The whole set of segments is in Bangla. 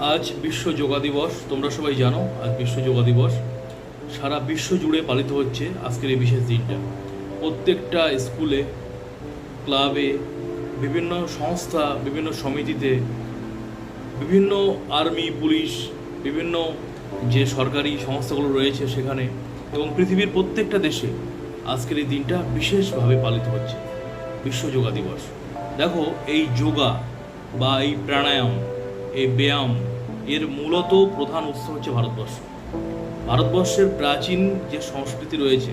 আজ বিশ্ব যোগা দিবস। তোমরা সবাই জানো আজ বিশ্ব যোগা দিবস সারা বিশ্ব জুড়ে পালিত হচ্ছে আজকের এই বিশেষ দিনটা। প্রত্যেকটা স্কুলে, ক্লাবে, বিভিন্ন সংস্থা, বিভিন্ন সমিতিতে, বিভিন্ন আর্মি, পুলিশ, বিভিন্ন যে সরকারি সংস্থাগুলো রয়েছে সেখানে এবং পৃথিবীর প্রত্যেকটা দেশে আজকের এই দিনটা বিশেষভাবে পালিত হচ্ছে, বিশ্ব যোগা দিবস। দেখো, এই যোগা বা এই প্রাণায়াম, এই ব্যায়াম এর মূলত প্রধান উৎস হচ্ছে ভারতবর্ষ। ভারতবর্ষের প্রাচীন যে সংস্কৃতি রয়েছে,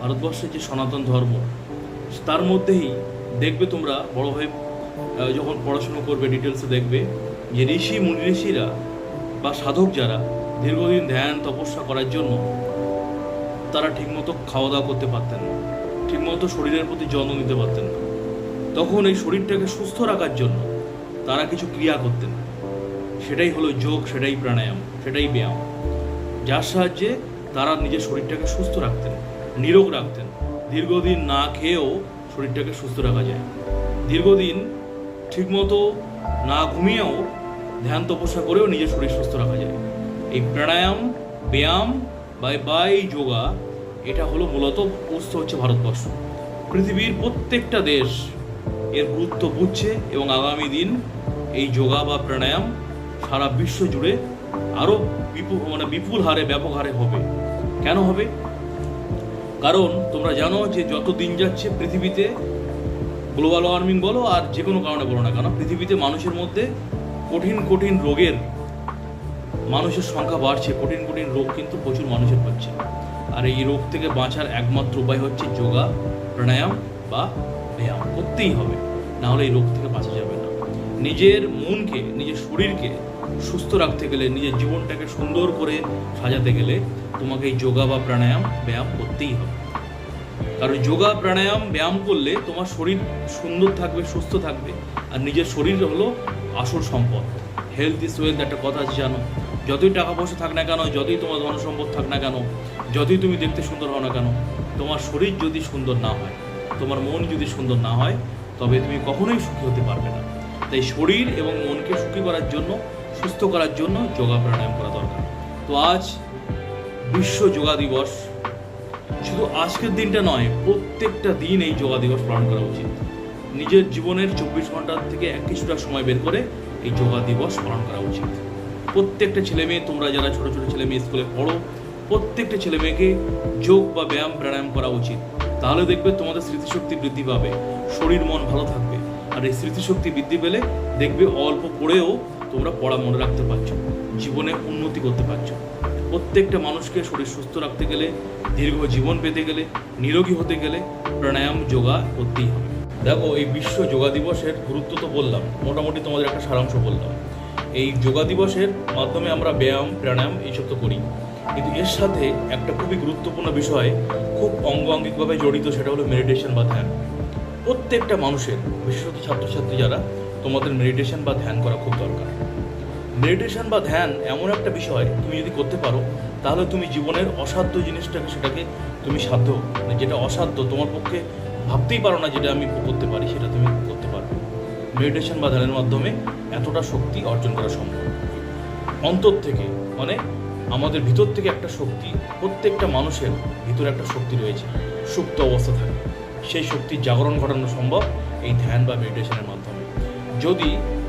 ভারতবর্ষের যে সনাতন ধর্ম, তার মধ্যেই দেখবে তোমরা বড় হয়ে যখন পড়াশুনো করবে ডিটেলসে দেখবে যে ঋষিরা বা সাধক যারা দীর্ঘদিন ধ্যান তপস্যা করার জন্য তারা ঠিকমতো খাওয়া দাওয়া করতে পারতেন না, ঠিকমতো শরীরের প্রতি যত্ন নিতে পারতেন না। তখন এই শরীরটাকে সুস্থ রাখার জন্য তারা কিছু ক্রিয়া করতেন, সেটাই হলো যোগ, সেটাই প্রাণায়াম, সেটাই ব্যায়াম, যার সাহায্যে তারা নিজের শরীরটাকে সুস্থ রাখতেন, নিরোগ রাখতেন। দীর্ঘদিন না খেয়েও শরীরটাকে সুস্থ রাখা যায়, দীর্ঘদিন ঠিকমতো না ঘুমিয়েও ধ্যান তপস্যা করেও নিজের শরীর সুস্থ রাখা যায়। এই প্রাণায়াম, ব্যায়াম বা এই যোগা, এটা হলো মূলত উৎস হচ্ছে ভারতবর্ষ। পৃথিবীর প্রত্যেকটা দেশ এর গুরুত্ব বুঝছে এবং আগামী দিন এই যোগা বা প্রাণায়াম সারা বিশ্ব জুড়ে আরও বিপুল হারে, ব্যাপক হারে হবে। কেন হবে? কারণ তোমরা জানো যে যত দিন যাচ্ছে পৃথিবীতে, গ্লোবাল ওয়ার্মিং বলো আর যে কোনো কারণে বলো না কেন, পৃথিবীতে মানুষের মধ্যে কঠিন কঠিন রোগের মানুষের সংখ্যা বাড়ছে। কঠিন কঠিন রোগ কিন্তু প্রচুর মানুষের হচ্ছে, আর এই রোগ থেকে বাঁচার একমাত্র উপায় হচ্ছে যোগা, প্রাণায়াম বা ব্যায়াম করতেই হবে, না হলে এই রোগ থেকে বাঁচা যাবে না। নিজের মনকে, নিজের শরীরকে সুস্থ রাখতে গেলে, নিজের জীবনটাকে সুন্দর করে সাজাতে গেলে তোমাকে এই যোগা বা প্রাণায়াম, ব্যায়াম করতেই হবে। কারণ যোগা, প্রাণায়াম, ব্যায়াম করলে তোমার শরীর সুন্দর থাকবে, সুস্থ থাকবে, আর নিজের শরীর হলো আসল সম্পদ। হেলথ ইজ ওয়েলথ একটা কথা আছে, জানো? যতই টাকা পয়সা থাক না কেন, যতই তোমার ধন সম্পদ থাক না কেন, যতই তুমি দেখতে সুন্দর হও না কেন, তোমার শরীর যদি সুন্দর না হয়, তোমার মন যদি সুন্দর না হয়, তবে তুমি কখনোই সুখী হতে পারবে না। তাই শরীর এবং মনকে সুখী করার জন্য, সুস্থ করার জন্য যোগা প্রাণায়াম করা দরকার। তো আজ বিশ্ব যোগা দিবস। শুধু আজকের দিনটা নয়, প্রত্যেকটা দিন এই যোগা দিবস পালন করা উচিত। নিজের জীবনের 24 ঘন্টা থেকে কিছুটা সময় বের করে এই যোগা দিবস পালন করা উচিত। প্রত্যেকটা ছেলে মেয়ে, তোমরা যারা ছোট ছোট ছেলে মেয়ে স্কুলে পড়ো, প্রত্যেকটা ছেলে মেয়েকে যোগ বা ব্যায়াম, প্রাণায়াম করা উচিত। তাহলে দেখবে তোমাদের স্মৃতিশক্তি বৃদ্ধি পাবে, শরীর মন ভালো থাকবে। আর এই স্মৃতিশক্তি বৃদ্ধি পেলে দেখবে অল্প পড়েও তোমরা পড়া মনে রাখতে পারছো, জীবনে উন্নতি করতে পারছো। প্রত্যেকটা মানুষকে শরীর সুস্থ রাখতে গেলে, দীর্ঘ জীবন পেতে গেলে, নিরোগী হতে গেলে প্রাণায়াম, যোগা করতেই হবে। দেখো, এই বিশ্ব যোগা দিবসের গুরুত্ব তো বললাম, মোটামুটি তোমাদের একটা সারাংশ বললাম। এই যোগা দিবসের মাধ্যমে আমরা ব্যায়াম, প্রাণায়াম এইসব তো করি, কিন্তু এর সাথে একটা খুবই গুরুত্বপূর্ণ বিষয় খুব অঙ্গাঙ্গিকভাবে জড়িত, সেটা হলো মেডিটেশন বা ধ্যান। প্রত্যেকটা মানুষের, বিশেষত ছাত্রছাত্রী যারা, তোমাদের মেডিটেশন বা ধ্যান করা খুব দরকার। মেডিটেশন বা ধ্যান এমন একটা বিষয়, তুমি যদি করতে পারো তাহলে তুমি জীবনের অসাধ্য জিনিসটাকে, সেটাকে তুমি সাধ্য, যেটা অসাধ্য তোমার পক্ষে ভাবতেই পারো না, যেটা আমি করতে পারি, সেটা তুমি করতে পারো। মেডিটেশন বা ধ্যানের মাধ্যমে এতটা শক্তি অর্জন করা সম্ভব। অন্তর থেকে, মানে আমাদের ভিতর থেকে একটা শক্তি, প্রত্যেকটা মানুষের ভিতরে একটা শক্তি রয়েছে, সুপ্ত অবস্থা থাকে। সেই শক্তির জাগরণ ঘটানো সম্ভব এই ধ্যান বা মেডিটেশনের মাধ্যমে। যদি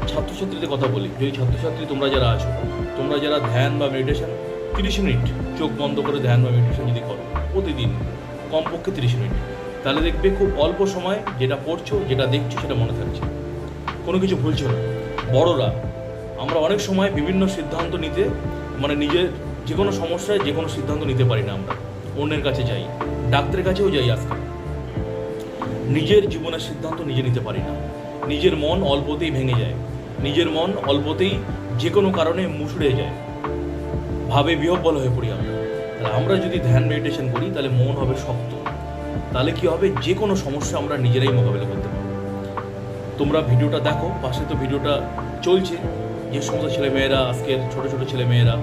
ছাত্রছাত্রীদের কথা বলি, যদি ছাত্রছাত্রী তোমরা যারা আছো, তোমরা যারা ধ্যান বা মেডিটেশন 30 মিনিট চোখ বন্ধ করে ধ্যান বা মেডিটেশন যদি করো প্রতিদিন, কমপক্ষে 30 মিনিট, তাহলে দেখবে খুব অল্প সময় যেটা পড়ছো, যেটা দেখছো, সেটা মনে থাকছে, কোনো কিছু ভুলছো না। বড়রা আমরা অনেক সময় বিভিন্ন সিদ্ধান্ত নিতে, মানে নিজের যে কোনো সমস্যায় যে কোনো সিদ্ধান্ত নিতে পারি না, আমরা অন্যের কাছে যাই, ডাক্তারের কাছেও যাই। আজকাল নিজের জীবনের সিদ্ধান্ত নিজে নিতে পারি না। নিজের মন অল্পতেই ভেঙে যায়, নিজের মন অল্পতেই যে কোনো কারণে মুচড়ে যায়, ভাবে বিহ্বল হয়ে পড়ি আমরা। তাহলে আমরা যদি ধ্যান মেডিটেশন করি তাহলে মন হবে শক্ত, তাহলে কি হবে, যে কোনো সমস্যা আমরা নিজেরাই মোকাবিলা করতে পারবো। তোমরা ভিডিওটা দেখো, পাশে তো ভিডিওটা চলছে, যে সমস্ত ছেলেমেয়েরা, আজকের ছোট ছোট ছেলেমেয়েরা,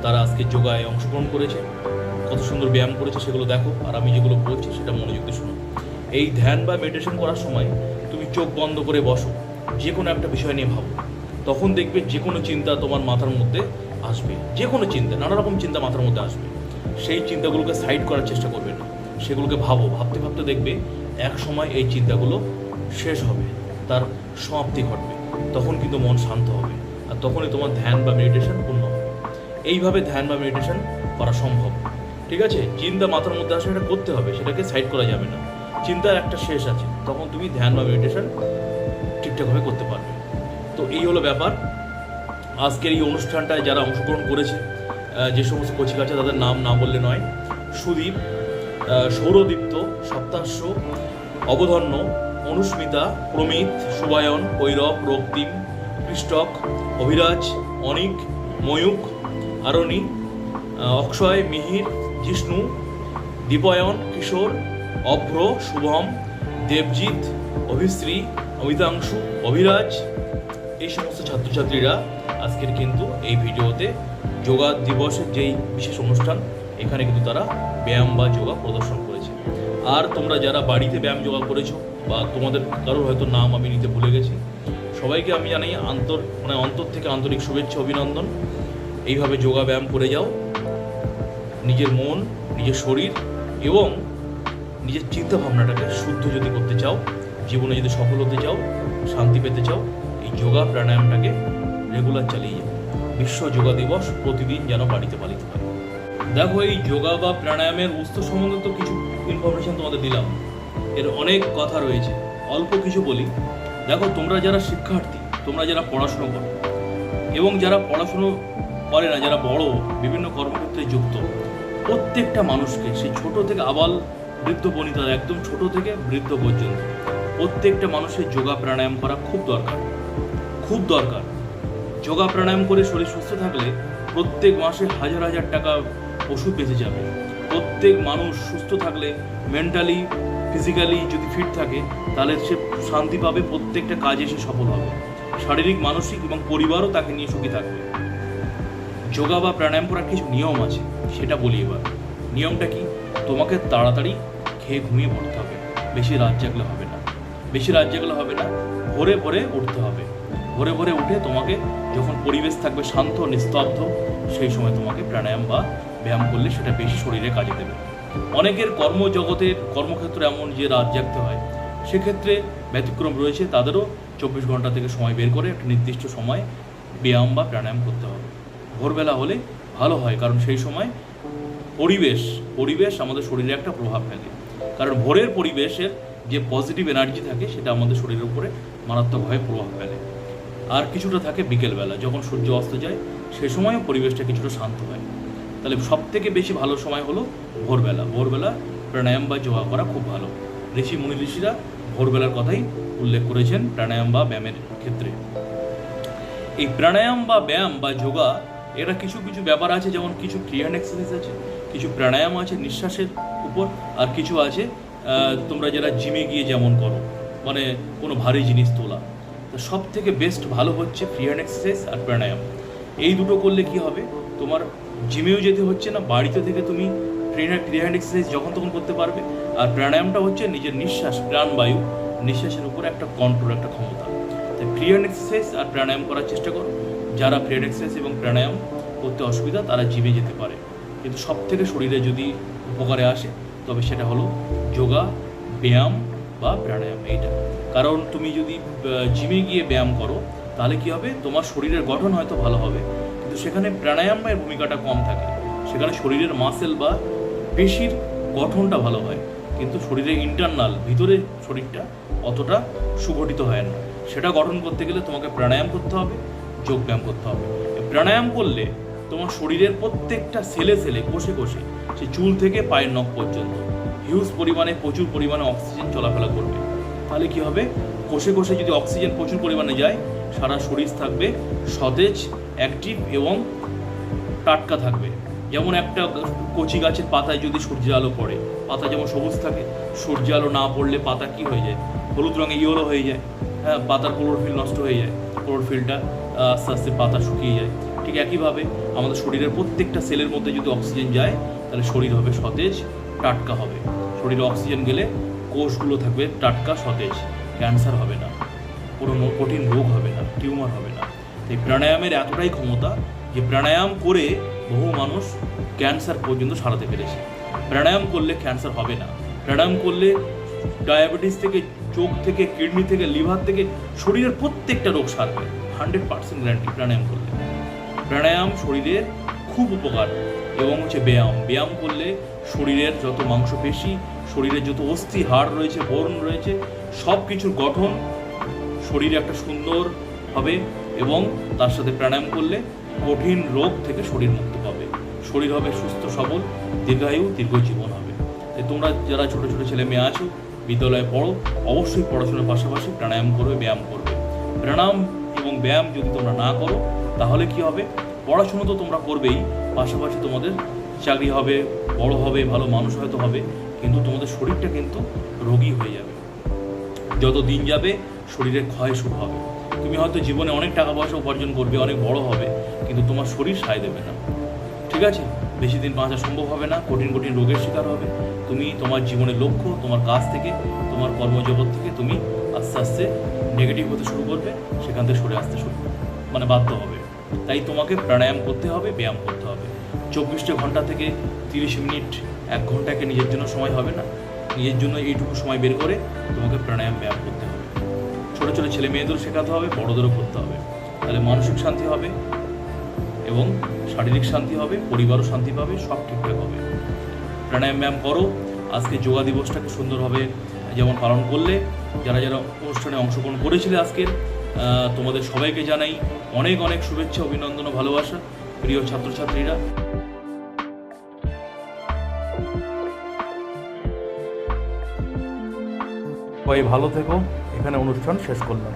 তারা আজকে যোগায় অংশগ্রহণ করেছে, কত সুন্দর ব্যায়াম করেছে, সেগুলো দেখো। আর আমি যেগুলো বলছি সেটা মনোযোগ দিয়ে শোনো। এই ধ্যান বা মেডিটেশন করার সময় তুমি চোখ বন্ধ করে বসো, যে কোনো একটা বিষয় নিয়ে ভাবো, তখন দেখবে যে কোনো চিন্তা তোমার মাথার মধ্যে আসবে, যে কোনো চিন্তা, নানা রকম চিন্তা মাথার মধ্যে আসবে। সেই চিন্তাগুলোকে সাইড করার চেষ্টা করবে না, সেগুলোকে ভাবতে ভাবতে দেখবে এক সময় এই চিন্তাগুলো শেষ হবে, তার সমাপ্তি ঘটবে। তখন কিন্তু মন শান্ত হবে, আর তখনই তোমার ধ্যান বা মেডিটেশন পূর্ণ হবে। এইভাবে ধ্যান বা মেডিটেশন করা সম্ভব। ঠিক আছে, চিন্তা মাথার মধ্যে আসে, এটা করতে হবে, সেটাকে সাইড করা যাবে না। চিন্তার একটা শেষ আছে, তখন তুমি ধ্যান বা মেডিটেশন ঠিকঠাকভাবে করতে পারবে। তো এই হলো ব্যাপার। আজকের এই অনুষ্ঠানটায় যারা অংশগ্রহণ করেছে, যে সমস্ত কচিকাচা, তাদের নাম না বললে নয়: সুদীপ, সৌরদীপ্ত, সপ্তাশ্য, অবধন্য, অনুস্মিতা, প্রমিত, শুভায়ন, কৈরব, রক্তিম, কৃষ্টক, অভিরাজ, অনিক, ময়ূক, আরণি, অক্ষয়, মিহির, জিষ্ণু, দীপয়ন, কিশোর, অভ্র, শুভম, দেবজিৎ, অভিশ্রী, অমিতাংশু, অভিরাজ, এই সমস্ত ছাত্রছাত্রীরা আজকের কিন্তু এই ভিডিওতে যোগা দিবসের যেই বিশেষ অনুষ্ঠান, এখানে কিন্তু তারা ব্যায়াম বা যোগা প্রদর্শন করেছে। আর তোমরা যারা বাড়িতে ব্যায়াম যোগা করেছো, বা তোমাদের কারোর হয়তো নাম আমি নিতে ভুলে গেছি, সবাইকে আমি জানাই অন্তর থেকে আন্তরিক শুভেচ্ছা, অভিনন্দন। এইভাবে যোগা ব্যায়াম করে যাও। নিজের মন, নিজের শরীর এবং নিজের চিন্তা ভাবনাটাকে শুদ্ধ যদি করতে চাও, জীবনে যদি সফল হতে চাও, শান্তি পেতে চাও, এই যোগা প্রাণায়ামটাকে রেগুলার চালিয়ে যাও। বিশ্ব যোগা দিবস প্রতিদিন যেন বাড়িতে পালিত হয়। দেখো, এই যোগা বা প্রাণায়ামের উৎস সম্বন্ধে তো কিছু ইনফরমেশন তোমাদের দিলাম, এর অনেক কথা রয়েছে, অল্প কিছু বলি। দেখো, তোমরা যারা শিক্ষার্থী, তোমরা যারা পড়াশুনো করো এবং যারা পড়াশুনো করে না, যারা বড় বিভিন্ন কর্মক্ষেত্রে যুক্ত, প্রত্যেকটা মানুষকে, সেই ছোট থেকে আবাল বৃদ্ধ বনিতা, একদম ছোট থেকে বৃদ্ধ পর্যন্ত প্রত্যেকটা মানুষের যোগা প্রাণায়াম করা খুব দরকার, খুব দরকার। যোগা প্রাণায়াম করে শরীর সুস্থ থাকলে প্রত্যেক মাসে হাজার হাজার টাকা ওষুধ বেঁচে যাবে। প্রত্যেক মানুষ সুস্থ থাকলে, মেন্টালি ফিজিক্যালি যদি ফিট থাকে, তাহলে সে শান্তি পাবে, প্রত্যেকটা কাজে সে সফল হবে, শারীরিক, মানসিক এবং পরিবারও তাকে নিয়ে সুখী থাকবে। যোগা বা প্রাণায়াম করার কিছু নিয়ম আছে, সেটা বলি এবার। নিয়মটা কি? তোমাকে তাড়াতাড়ি খেয়ে ঘুমিয়ে পড়তে হবে, বেশি রাত জাগলে হবে না, ভোরে ভোরে উঠতে হবে। ভোরে ভোরে উঠে তোমাকে, যখন পরিবেশ থাকবে শান্ত নিস্তব্ধ, সেই সময় তোমাকে প্রাণায়াম বা ব্যায়াম করলে সেটা বেশি শরীরে কাজে দেবে। অনেকের কর্মক্ষেত্র এমন যে রাত জাগতে হয়, সেক্ষেত্রে ব্যতিক্রম রয়েছে, তাদেরও 24 ঘন্টা থেকে সময় বের করে একটা নির্দিষ্ট সময় ব্যায়াম বা প্রাণায়াম করতে হবে। ভোরবেলা হলে ভালো হয়, কারণ সেই সময় পরিবেশ আমাদের শরীরে একটা প্রভাব ফেলে। কারণ ভোরের পরিবেশের যে পজিটিভ এনার্জি থাকে, সেটা আমাদের শরীরের উপরে মারাত্মকভাবে প্রভাব ফেলে। আর কিছুটা থাকে বিকেলবেলা, যখন সূর্য অস্ত যায়, সে সময়ও পরিবেশটা কিছুটা শান্ত হয়। তাহলে সব থেকে বেশি ভালো সময় হলো ভোরবেলা প্রাণায়াম বা যোগা করা খুব ভালো। মুনি ঋষিরা ভোরবেলার কথাই উল্লেখ করেছেন প্রাণায়াম বা ব্যায়ামের ক্ষেত্রে। এই প্রাণায়াম বা ব্যায়াম বা যোগা, এটা কিছু কিছু ব্যাপার আছে, যেমন কিছু ফ্রি হ্যান্ড এক্সারসাইজ আছে, কিছু প্রাণায়াম আছে নিঃশ্বাসের উপর, আর কিছু আছে তোমরা যারা জিমে গিয়ে যেমন করো, মানে কোনো ভারী জিনিস তোলা। তো সব থেকে বেস্ট ভালো হচ্ছে ফ্রি হ্যান্ড এক্সারসাইজ আর প্রাণায়াম। এই দুটো করলে কি হবে, তোমার জিমেও যেতে হচ্ছে না, বাড়িতে থেকে তুমি ফ্রি হ্যান্ড এক্সারসাইজ যখন তখন করতে পারবে। আর প্রাণায়ামটা হচ্ছে নিজের নিঃশ্বাস, প্রাণবায়ু, নিঃশ্বাসের উপর একটা কন্ট্রোল, একটা ক্ষমতা। তাই ফ্রি হ্যান্ড এক্সারসাইজ আর প্রাণায়াম করার চেষ্টা করো। যারা ফ্রি হ্যান্ড এক্সারসাইজ এবং প্রাণায়াম করতে অসুবিধা, তারা জিমে যেতে পারে। কিন্তু সব থেকে শরীরে যদি উপকারে আসে, তবে সেটা হলো যোগা, ব্যায়াম বা প্রাণায়াম, এইটা। কারণ তুমি যদি জিমে গিয়ে ব্যায়াম করো, তাহলে কি হবে, তোমার শরীরের গঠন হয়তো ভালো হবে, কিন্তু সেখানে প্রাণায়ামের ভূমিকাটা কম থাকে। সেখানে শরীরের মাসেল বা পেশির গঠনটা ভালো হয়, কিন্তু শরীরের ইন্টারনাল, ভিতরের শরীরটা অতটা সুগঠিত হয় না। সেটা গঠন করতে গেলে তোমাকে প্রাণায়াম করতে হবে, যোগ ব্যায়াম করতে হবে। প্রাণায়াম করলে তোমার শরীরের প্রত্যেকটা সেলে কোষে সে চুল থেকে পায়ের নখ পর্যন্ত প্রচুর পরিমাণে অক্সিজেন চলাফেরা করবে। তাহলে কি হবে, কোষে যদি অক্সিজেন প্রচুর পরিমাণে যায়, সারা শরীর থাকবে সতেজ, অ্যাক্টিভ এবং টাটকা থাকবে। যেমন একটা কচি গাছের পাতায় যদি সূর্যের আলো পড়ে, পাতা যেমন সবুজ থাকে, সূর্যের আলো না পড়লে পাতা কি হয়ে যায়, হলুদ রঙে ইয়েলো হয়ে যায়। হ্যাঁ, পাতার ক্লোরোফিল নষ্ট হয়ে যায়, ক্লোরোফিলটা আস্তে আস্তে পাতা শুকিয়ে যায়। ঠিক একইভাবে আমাদের শরীরের প্রত্যেকটা সেলের মধ্যে যদি অক্সিজেন যায়, তাহলে শরীর হবে সতেজ, টাটকা হবে। শরীরে অক্সিজেন গেলে কোষগুলো থাকবে টাটকা, সতেজ, ক্যান্সার হবে না, কোনো কঠিন রোগ হবে না, টিউমার হবে না। এই প্রাণায়ামের এতটাই ক্ষমতা যে প্রাণায়াম করে বহু মানুষ ক্যান্সার পর্যন্ত সারাতে পেরেছে। প্রাণায়াম করলে ক্যান্সার হবে না। প্রাণায়াম করলে ডায়াবেটিস থেকে, চোখ থেকে, কিডনি থেকে, লিভার থেকে, শরীরের প্রত্যেকটা রোগ সারবে। 100% গ্যারান্টি প্রাণায়াম করলে। প্রাণায়াম শরীরের খুব উপকার এবং ব্যায়াম করলে শরীরের যত মাংসপেশি, শরীরের যত অস্থি, হাড় রয়েছে, বোন রয়েছে, সব কিছুর গঠন শরীরে একটা সুন্দর হবে এবং তার সাথে প্রাণায়াম করলে কঠিন রোগ থেকে শরীর মুক্ত পাবে। শরীর হবে সুস্থ সবল, দীর্ঘায়ু, দীর্ঘ জীবন হবে। তাই তোমরা যারা ছোটো ছোটো ছেলে মেয়ে আছো, বিদ্যালয়ে পড়ো, অবশ্যই পড়াশোনার পাশাপাশি প্রাণায়াম করবে, ব্যায়াম করবে। প্রাণায়াম এবং ব্যায়াম যদি তোমরা না করো তাহলে কি হবে? পড়াশোনা তো তোমরা করবেই, পাশাপাশি তোমাদের চাকরি হবে, বড় হবে, ভালো মানুষ হয়তো হবে, কিন্তু তোমাদের শরীরটা কিন্তু রোগী হয়ে যাবে। যত দিন যাবে শরীরের ক্ষয় শুরু হবে। তুমি হয়তো জীবনে অনেক টাকা পয়সা উপার্জন করবে, অনেক বড় হবে, কিন্তু তোমার শরীর সায় দেবে না। ঠিক আছে? বেশি দিন বাঁচা সম্ভব হবে না, কঠিন কঠিন রোগের শিকার হবে। তুমি তোমার জীবনের লক্ষ্য, তোমার কাজ থেকে, তোমার কর্মজগৎ থেকে তুমি আস্তে আস্তে নেগেটিভ হতে শুরু করবে, সেখান থেকে সরে আসতে বাধ্য হবে। তাই তোমাকে প্রাণায়াম করতে হবে, ব্যায়াম করতে হবে। 24টা ঘন্টা থেকে 30 মিনিট, 1 ঘন্টাকে নিজের জন্য সময় হবে না। নিজের জন্য এইটুকু সময় বের করে তোমাকে প্রাণায়াম ব্যায়াম করতে হবে। ছোটো ছোটো ছেলে মেয়েদেরও শেখাতে হবে, বড়োদেরও করতে হবে। তাহলে মানসিক শান্তি হবে এবং শারীরিক শান্তি হবে, পরিবারও শান্তি পাবে, সব ঠিকঠাক হবে। প্রাণায়াম ব্যায়াম করো। আজকে যোগা দিবসটাকে সুন্দরভাবে যেমন পালন করলে, যারা যারা অনুষ্ঠানে অংশগ্রহণ করেছিলে আজকের, তোমাদের সবাইকে জানাই অনেক অনেক শুভেচ্ছা, অভিনন্দন ও ভালোবাসা। প্রিয় ছাত্রছাত্রীরা, সবাই ভালো থেকো। এখানে অনুষ্ঠান শেষ করলাম।